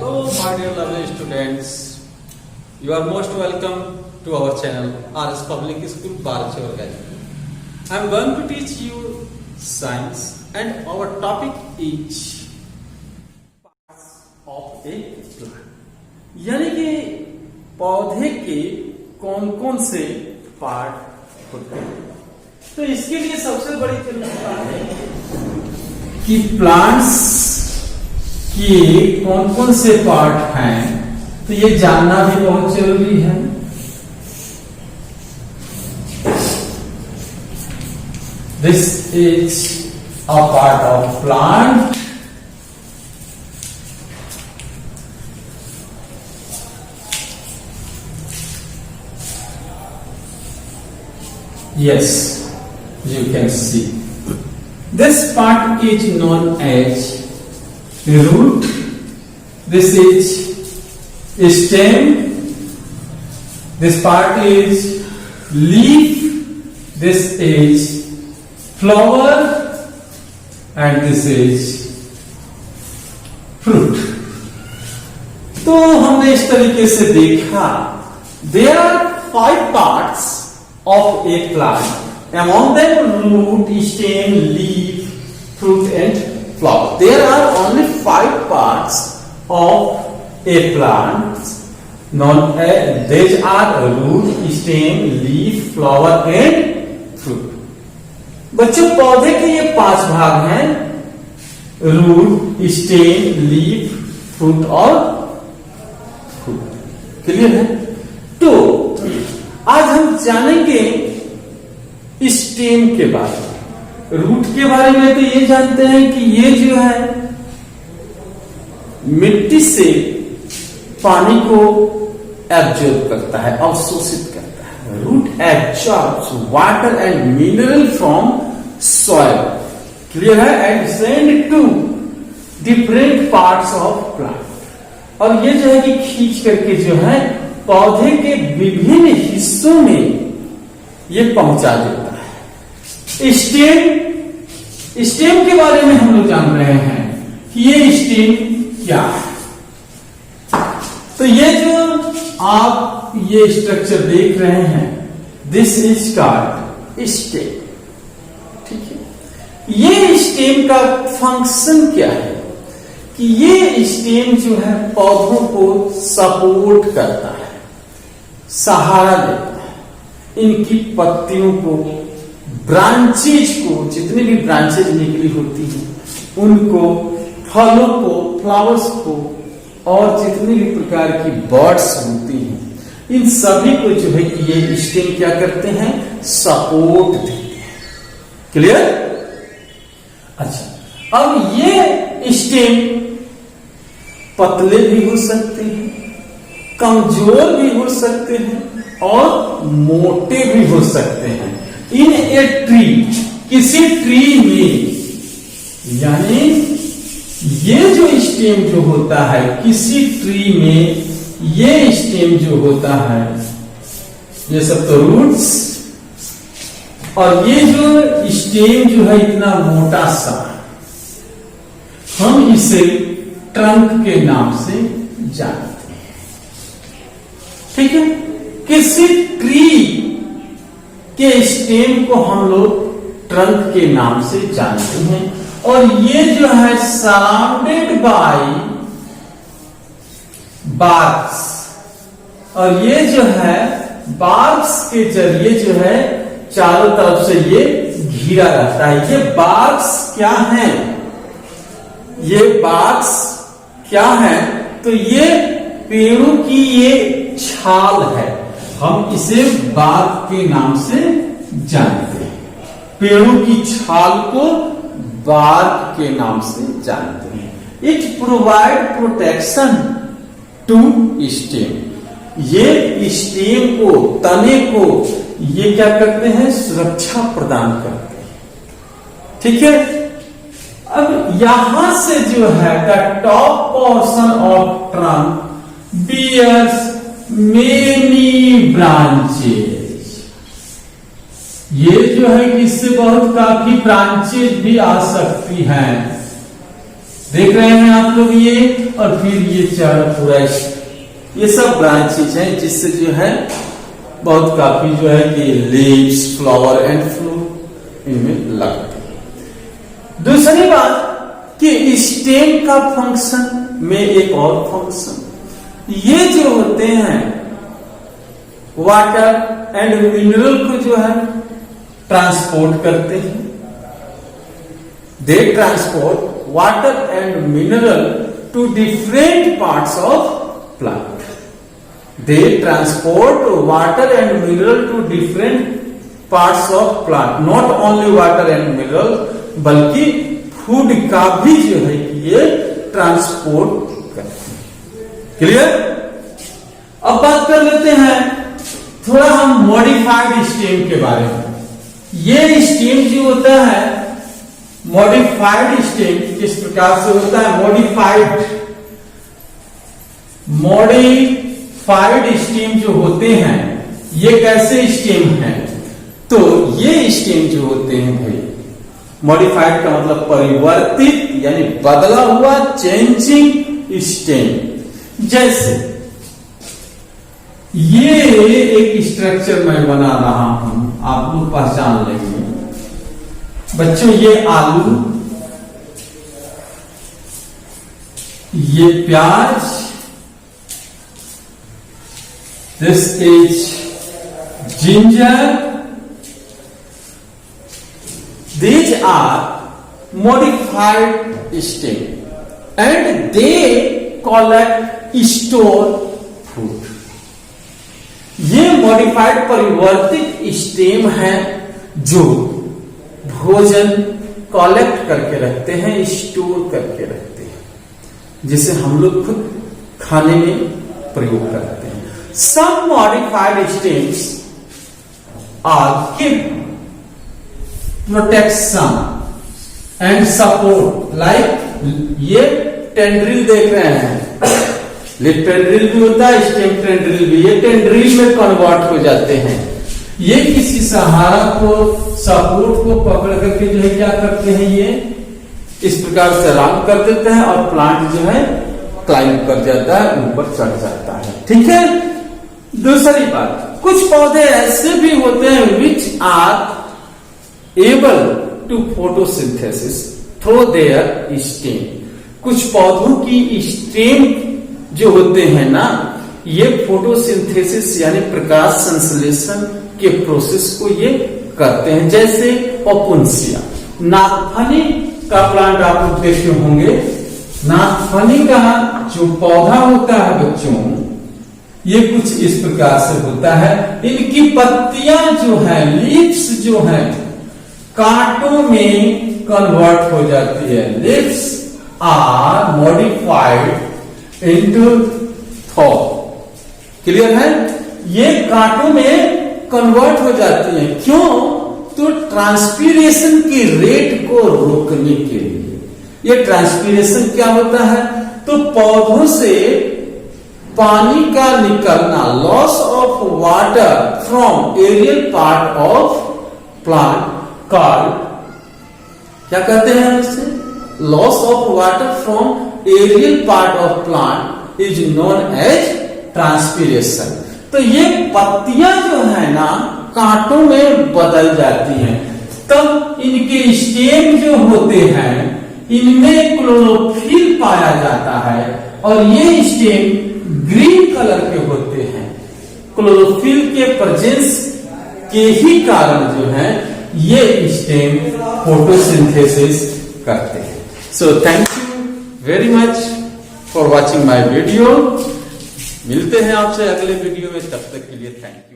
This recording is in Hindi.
Hello, my dear lovely students. You are most welcome to our channel, RS Public School, Barachor. I am going to teach you science, and our topic is parts of a plant. यानी कि पौधे के कौन कौन से पार्ट होते हैं। तो इसके लिए सबसे बड़ी चिंता है कि प्लांट्स कि कौन कौन से पार्ट हैं, तो ये जानना भी बहुत जरूरी है। This is a part of plant. Yes, you can see. This part is known as root. This is stem. This part is leaf. This is flower, and this is fruit. तो हमने इस तरीके से देखा, there are 5 parts of a plant. Among them root, stem, leaf, fruit and flower. There are only 5 parts of a plant. Known as these are root, stem, leaf, flower and fruit. बच्चों पौधे के ये 5 भाग हैं, रूट, स्टेम, लीफ, फ्रूट और फ्रूट। क्लियर है? तो आज हम जानेंगे स्टेम के बारे में। रूट के बारे में तो ये जानते हैं कि ये जो है मिट्टी से पानी को एब्जॉर्ब करता है, अवशोषित करता है। Root absorbs water and mineral from soil, clear है, and send to different parts of plant. और ये जो है कि खींच करके जो है पौधे के विभिन्न हिस्सों में ये पहुंचा देता है। स्टेम के बारे में हम लोग जान रहे हैं कि ये स्टेम क्या है। तो ये जो आप ये स्ट्रक्चर देख रहे हैं, दिस इज कॉल्ड स्टेम। ठीक है, ये स्टेम का फंक्शन क्या है कि ये स्टेम जो है पौधों को सपोर्ट करता है, सहारा देता है। इनकी पत्तियों को, ब्रांचेज को, जितनी भी ब्रांचेज निकली होती हैं उनको, फलों को, फ्लावर्स को, और जितनी भी प्रकार की बर्ड्स होती हैं, इन सभी को जो है कि ये स्टेम क्या करते हैं, सपोर्ट देते हैं। क्लियर? अच्छा, अब ये स्टेम पतले भी हो सकते हैं, कमजोर भी हो सकते हैं और मोटे भी हो सकते हैं। इन ए ट्री, किसी ट्री में, यानी ये जो स्टेम जो होता है किसी ट्री में, ये स्टेम जो होता है, ये सब तो रूट्स, और ये जो स्टेम जो है इतना मोटा सा, हम इसे ट्रंक के नाम से जानते हैं। ठीक है, किसी ट्री के स्टेम को हम लोग ट्रंक के नाम से जानते हैं, और ये जो है सराउंडेड बाय बार्क्स, और ये जो है बार्क्स के जरिए जो है चारों तरफ से ये घिरा रहता है। ये बार्क्स क्या है, ये बार्क्स क्या है, तो ये पेड़ों की ये छाल है, हम इसे बार्क के नाम से जानते हैं। पेड़ों की छाल को बार्क के नाम से जानते हैं। It provide protection to stem. ये स्टेम को, तने को ये क्या करते हैं, सुरक्षा प्रदान करते हैं। ठीक है, अब यहां से जो है the top portion of trunk bears many branches. ये जो है कि इससे बहुत काफी ब्रांचेज भी आ सकती हैं। देख रहे हैं आप लोग ये, और फिर ये चार पूरा ये सब ब्रांचेज हैं जिससे जो है बहुत काफी जो है कि लीव्स, फ्लावर एंड फ्रूट इनमें लगते हैं। दूसरी बात कि स्टेम का फंक्शन में एक और फंक्शन, ये जो होते हैं वाटर एंड मिनरल को जो है ट्रांसपोर्ट करते हैं। They transport water and mineral to different parts of plant. They transport water and mineral to different parts of plant. Not only water and mineral, बल्कि फूड का भी जो है ये ट्रांसपोर्ट करते हैं। क्लियर? अब बात कर लेते हैं थोड़ा हम मॉडिफाइड स्टेम के बारे में। ये स्टेम जो होता है मॉडिफाइड स्टेम किस प्रकार से होता है? मॉडिफाइड स्टेम जो होते हैं ये कैसे स्टेम हैं? तो ये स्टेम जो होते हैं भाई, मॉडिफाइड का मतलब परिवर्तित यानी बदला हुआ, चेंजिंग स्टेम। जैसे ये एक स्ट्रक्चर मैं बना रहा हूं, आप लोग पहचान लेंगे बच्चों। ये आलू, ये प्याज, this is ginger. These are modified stem and they collect store food. ये मॉडिफाइड परिवर्तित स्टेम है जो भोजन कलेक्ट करके रखते हैं, स्टोर करके रखते हैं, जिसे हम लोग खुद खाने में प्रयोग करते हैं। Some modified stems are give protection and support, like ये टेंड्रिल देख रहे हैं, लिप टेंड्रिल भी होता है, स्टेम टेंड्रिल भी। ये टेंड्रिल में कन्वर्ट हो जाते हैं। ये किसी सहारा को, सपोर्ट को पकड़ करके जो है क्या करते हैं, ये इस प्रकार से राउंड कर देते हैं और प्लांट जो है क्लाइंब कर जाता है, ऊपर चढ़ जाता है। ठीक है। दूसरी बात, कुछ पौधे ऐसे भी होते हैं which are able to photosynthesis through their stem. कुछ पौधों की स्टेम जो होते हैं ना, ये फोटोसिंथेसिस यानी प्रकाश संश्लेषण के प्रोसेस को ये करते हैं। जैसे ओपुंसिया, नागफनी का प्लांट आप लोग देखे होंगे। नागफनी का जो पौधा होता है बच्चों, ये कुछ इस प्रकार से होता है। इनकी पत्तियां जो है, लीव्स जो है, कांटों में कन्वर्ट हो जाती है। Leaves are modified into thorn. Clear है? ये कांटों में कन्वर्ट हो जाती है। क्यों? तो ट्रांसपीरेशन की रेट को रोकने के लिए। ये ट्रांसपीरेशन क्या होता है? तो पौधों से पानी का निकलना, loss of water from aerial part of plant called, क्या कहते हैं उससे? Loss of water from aerial part of plant is known as transpiration. तो ये पत्तियां जो है ना कांटों में बदल जाती हैं, तब इनके स्टेम जो होते हैं इनमें क्लोरोफिल पाया जाता है और ये स्टेम ग्रीन कलर के होते हैं। क्लोरोफिल के प्रेजेंस के ही कारण जो है ये स्टेम फोटोसिंथेसिस करते हैं। So thank you very much for watching my video. मिलते हैं आपसे अगले वीडियो में, तब तक के लिए थैंक यू।